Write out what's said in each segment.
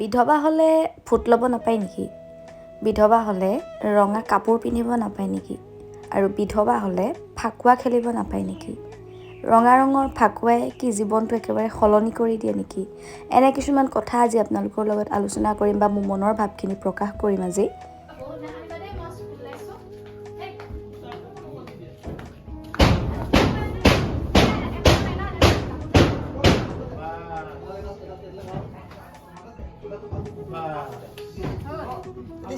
বিধৱা হ'লে ফুট ল'ব নাপায় নেকি? বিধৱা হ'লে ৰঙা কাপোৰ পিন্ধিব নাপায় নেকি? আৰু বিধৱা হ'লে ফাকুৱা খেলিব নাপায় নেকি? ৰঙা ৰঙৰ ফাকুৱাই কি জীৱনটো একেবাৰে সলনি কৰি দিয়ে নেকি? এনে কিছুমান কথা আজি আপোনালোকৰ লগত আলোচনা কৰিম বা মোৰ মনৰ ভাৱখিনি প্ৰকাশ কৰিম আজি।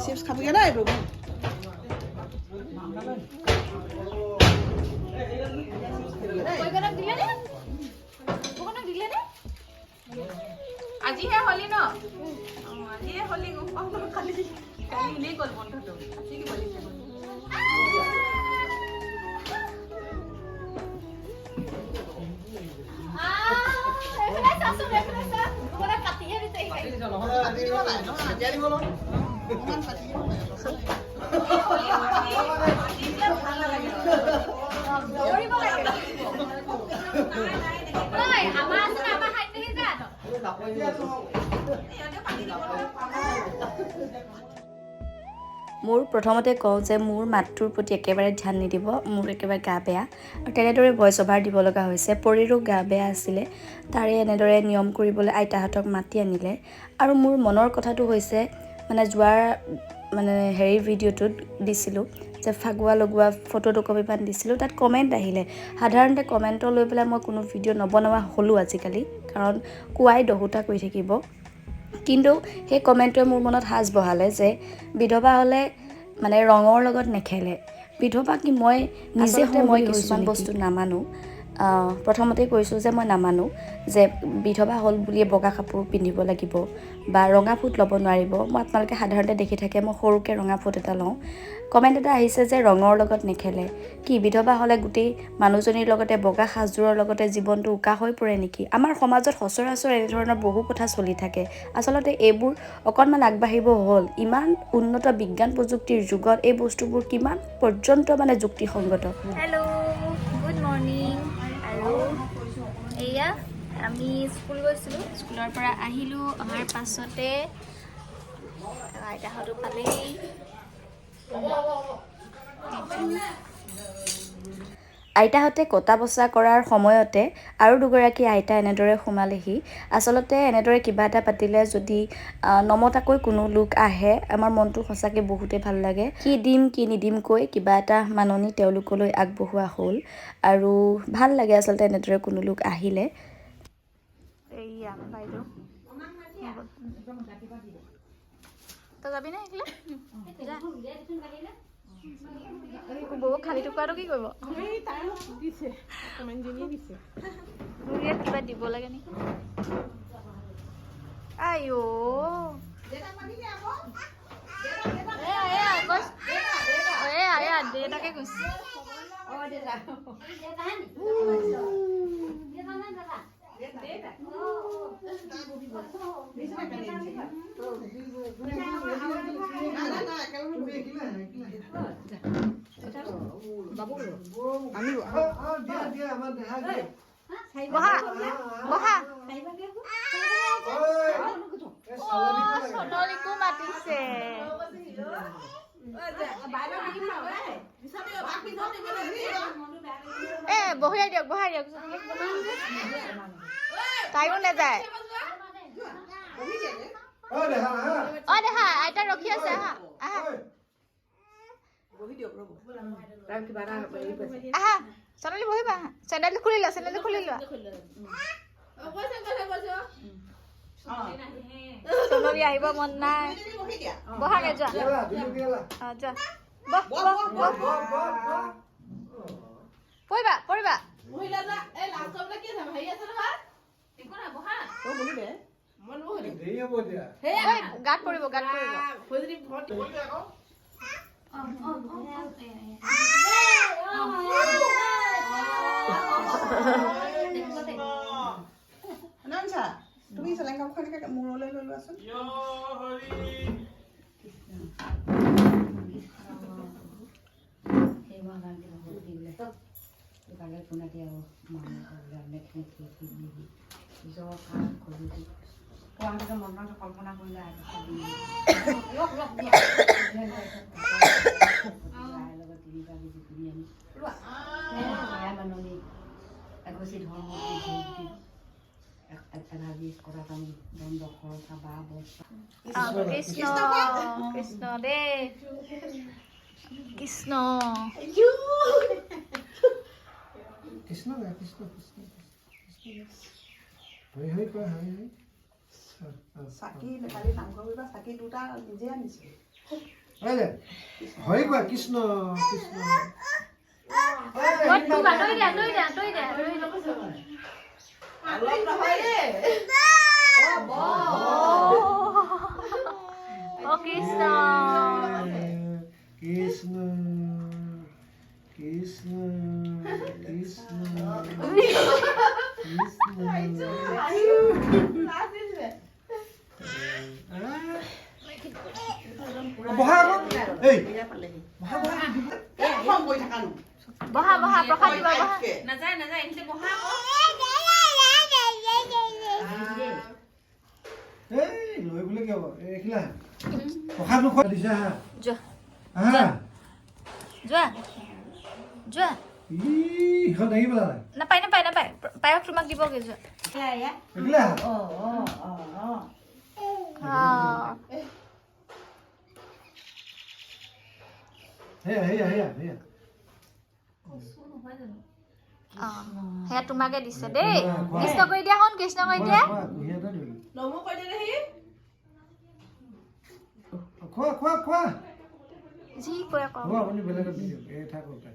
চিপছ খাবগে নাই এইটো আজিহে হলি ন আজিহে হলি কালি এনেই গ'ল বন্ধটো আজি কি বলিছে মোৰ প্ৰথমতে কওঁ যে মোৰ মাতটোৰ প্ৰতি একেবাৰে ধ্যান নিদিব, মোৰ একেবাৰে গা বেয়া আৰু তেনেদৰে ভইচ অভাৰ দিব লগা হৈছে। পৰীৰো গা বেয়া আছিলে, তাৰে এনেদৰে নিয়ম কৰিবলৈ আইতাহঁতক মাতি আনিলে আৰু মোৰ মনৰ কথাটো হৈছে যোৱাৰ ভিডিঅ'টোত দিছিলোঁ যে ফাকুৱা লগোৱা ফটো দুকপিমান দিছিলোঁ, তাত কমেণ্ট আহিলে। সাধাৰণতে কমেণ্টৰ লৈ পেলাই মই কোনো ভিডিঅ' নবনোৱা হ'লোঁ আজিকালি, কাৰণ কোৱাই দহোটা কৈ থাকিব। কিন্তু সেই কমেণ্টটোৱে মোৰ মনত সাজ বহালে যে বিধৱা হ'লে ৰঙৰ লগত নেখেলে। বিধৱা কি মই নিজে মই কিছুমান বস্তু নামানো। প্ৰথমতেই কৈছোঁ যে মই নামানো যে বিধৱা হ'ল বুলিয়ে বগা কাপোৰ পিন্ধিব লাগিব বা ৰঙা ফুট ল'ব নোৱাৰিব। মই আপোনালোকে সাধাৰণতে দেখি থাকে মই সৰুকৈ ৰঙা ফুট এটা লওঁ। কমেণ্ট এটা আহিছে যে ৰঙৰ লগত নেখেলে। কি বিধৱা হ'লে গোটেই মানুহজনীৰ লগতে বগা সাজযোৰৰ লগতে জীৱনটো উকা হৈ পৰে নেকি? আমাৰ সমাজত সচৰাচৰ এনেধৰণৰ বহু কথা চলি থাকে। আচলতে এইবোৰ অকণমান আগবাঢ়িব হ'ল। ইমান উন্নত বিজ্ঞান প্ৰযুক্তিৰ যুগত এই বস্তুবোৰ কিমান পৰ্যন্ত যুক্তিসংগত। Hello', good morning. আৰু এয়া আমি স্কুল গৈছিলোঁ, স্কুলৰ পৰা আহিলোঁ। অহাৰ পাছতে আইতাহঁতো পালেহি। আইতাহঁতে কটা বচা কৰাৰ সময়তে আৰু দুগৰাকী আইতা এনেদৰে সোমালেহি। আচলতে এনেদৰে কিবা এটা পাতিলে যদি নমতাকৈ কোনো লোক আহে, আমাৰ মনটো সঁচাকৈ বহুতেই ভাল লাগে। কি দিম কি নিদিম কৈ কিবা এটা মাননি তেওঁলোকলৈ আগবঢ়োৱা হ'ল আৰু ভাল লাগে আচলতে এনেদৰে কোনো লোক আহিলে। এইয়া বাইদেউ, তই যাবি নে সেইফালে? বৌ খালী টুকুৰাটো কি কৰিব? মোক ইয়াত কিবা দিব লাগে নেকি? আইঅ' দেউতাকে কৈছে। সোণালীকো মাতিছে। বহাই দিয়ক তাইও নাযায়। দেহা আইতা ৰখি আছে, আহা আহা চেন্দেল বহিবা। আহা চেন্দেলটো খুলি লোৱা, সোণালী আহিব মন নাই। বহাগে যোৱা, পৰিবা। গাত পৰিব। তুমি চেলেং কাপোৰখনকে মূৰলৈ লৈ লোৱাচোন। মনত কল্পনা কৰিলে এগছি ধৰ্ম এনাৰ্জিজ কৰা আমি দণ্ড খৰচা বা অৱস্থা কৃষ্ণ কৃষ্ণ দেই কৃষ্ণ কৃষ্ণ গায় কৃষ্ণ কৃষ্ণ হয় হয় কয় হয় হয় চাকি কালি নামঘৰ কৰিবা চাকি দুটা নিজে আনিছে হয় কোৱা কৃষ্ণ কৃষ্ণ অলপ নহয় দেই কৃষ্ণ কৃষ্ণ কৃষ্ণ কৃষ্ণ বহা এই বহা বহা প্ৰসাদ দিবা বহা নাযায় এনকে বহা এই লৈ বোলে কি হ'ব এইখিলা প্ৰসাদ নোখোৱা দিছা হা যোৱা হা যোৱা যোৱা ইহঁত আহি পেলা নাপায় পায়স তোমাক দিবগে যোৱা এইখিলা হেয়া হেয়া হেয়া হেয়া সেয়া তোমাকে দিছে দেই কৃষ্ণ কৰি দিয়া শুন কৃষ্ণ কৰি দিয়া নমো কৈ দে সি খোৱা খোৱা খোৱা যি কৰে হ'ব আপুনি বেলেগত দি দিয়ক এই থাকক তাই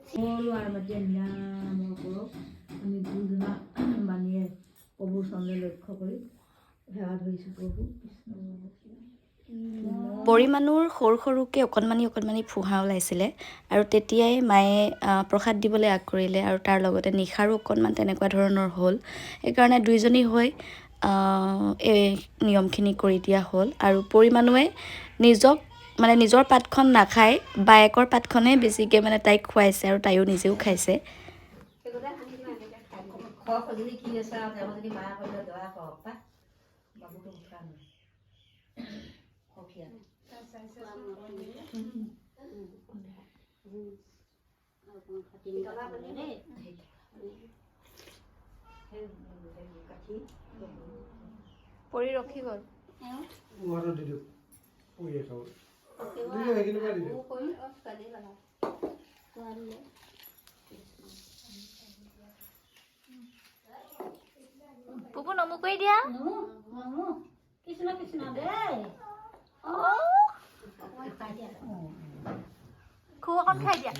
সকলো আৰমাতীয়া নিৰাময় কৰক আমি গুৰুজনা বাণীয়ে প্ৰভুৰ চন্দ্ৰ লক্ষ্য কৰি সেৱা ধৰিছোঁ প্ৰভু পৰিমাণৰ সৰু সৰুকৈ অকণমানি ফুহা ওলাইছিলে আৰু তেতিয়াই মায়ে প্ৰসাদ দিবলৈ আগ কৰিলে আৰু তাৰ লগতে নিশাৰো অকণমান তেনেকুৱা ধৰণৰ হ'ল সেইকাৰণে দুইজনী হৈ এই নিয়মখিনি কৰি দিয়া হ'ল আৰু পৰিমাণুৱে নিজৰ পাতখন নাখায় বায়েকৰ পাতখনে বেছিকৈ মানে তাইক খুৱাইছে আৰু তাইও নিজেও খাইছে সজনী কি আছে আৰু তেওঁ যদি মায়া কৰিলে দয়া কৰক পাই বাবুটো উঠা নাই সখীয়া পৰি ৰখি গ'ল উহাটো দি দিয়ক পৰিয়ে খাব দি দিয়ক সেইখিনি পৰা দি দিয়ক পুপু নমু কৰি দিয়া কৃষ্ণ কৃষ্ণ দেই খু অকণ খাই দিয়া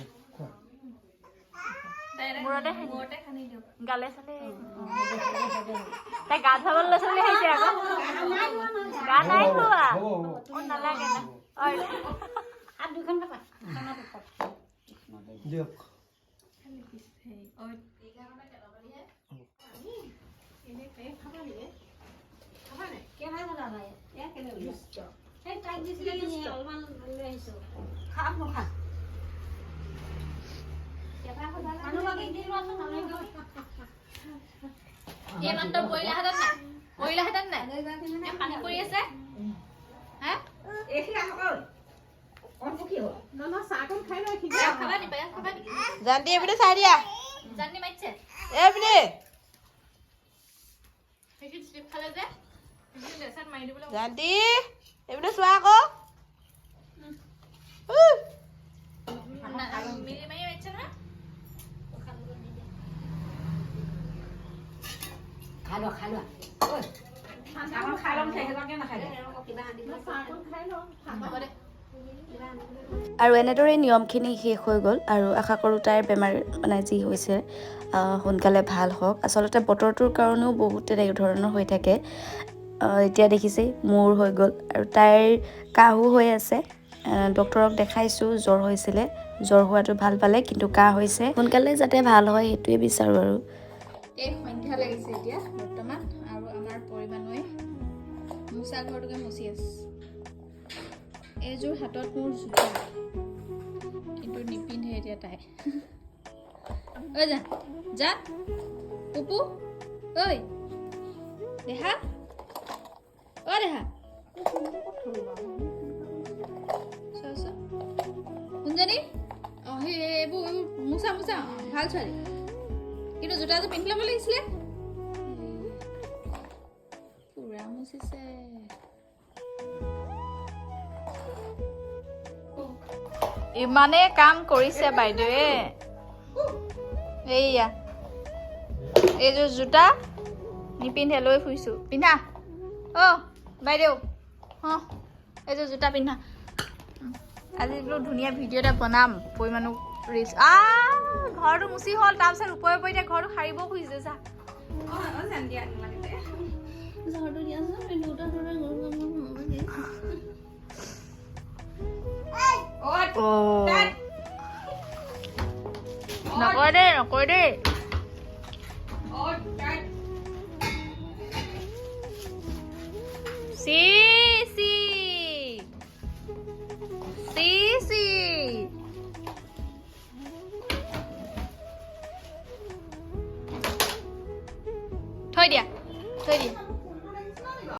মূৰতে সানি দিওঁ গালে চালে তাই গা ধুৱাবলৈ লৈছে বুলি ভাবিছে আকৌ গা নাই ধোৱা হ'ব হ'ব নালাগে না হাত দুখন পাপা দিয়ক কেনে বনা ভাই এয়া কেনে লিষ্ট সেই তাইক দিছিলে তুমি অলপমান লৈ আহিছো খাম নখা মাত্ৰ পৰিলাহেঁতেন নাই পানী পৰি আছে হা চাহকণ খাই লয় খাবা নি পায়স খাবা নি জানটি এইপিনে চাই দিয়া জানি মাতিছে এইপিনে সেইখিনি স্লিপ খালে যে লেচাত মাৰি দিবলৈ জানটি এইপিনে চোৱা আকৌ মিলি মাৰি মাতিছে নহয় খাই লোৱা খাই লোৱা খাই ল'ম সেইগৰাকীয়ে নাখায় হ'ব দে আৰু এনেদৰেই নিয়মখিনি শেষ হৈ গ'ল আৰু আশা কৰোঁ তাইৰ বেমাৰ মানে যি হৈছে সোনকালে ভাল হওক আচলতে বতৰটোৰ কাৰণেও বহুত তেনে ধৰণৰ হৈ থাকে এতিয়া দেখিছেই মূৰ হৈ গ'ল আৰু তাইৰ কাহো হৈ আছে ডক্তৰক দেখাইছোঁ জ্বৰ হৈছিলে জ্বৰ হোৱাটো ভাল পালে কিন্তু কাহ হৈছে সোনকালে যাতে ভাল হয় সেইটোৱে বিচাৰোঁ আৰু এই সন্ধ্যা লাগিছে এতিয়া বৰ্তমান আৰু আমাৰ পৰিমাণে মোচা ঘৰটোকে মুচি আছে এইযোৰ হাতত মোৰ জোতা কিন্তু নিপিন্ধে এতিয়া তাই ঐ যা পুপু ঐ দেহা অ' দেহা চোৱা শুনজনী অঁ সেই এইবোৰ মোচা ভাল ছোৱালী কিন্তু জোতাযোৰ পিন্ধি ল'ব লাগিছিলে পুৰা মুচিছে ইমানেই কাম কৰিছে বাইদেৱে এইয়া এইযোৰ জোতা নিপিন্ধে লৈ ফুৰিছোঁ পিন্ধা অ' বাইদেউ অঁ এইযোৰ জোতা পিন্ধা আজি বোলো ধুনীয়া ভিডিঅ' এটা বনাম পৰিমাণো ৰিচ ঘৰটো মুচি হ'ল তাৰপিছত ওপৰে এতিয়া ঘৰটো সাৰিব খুজিছে চা ঘৰটো নকয় দেই চি থৈ দিয়া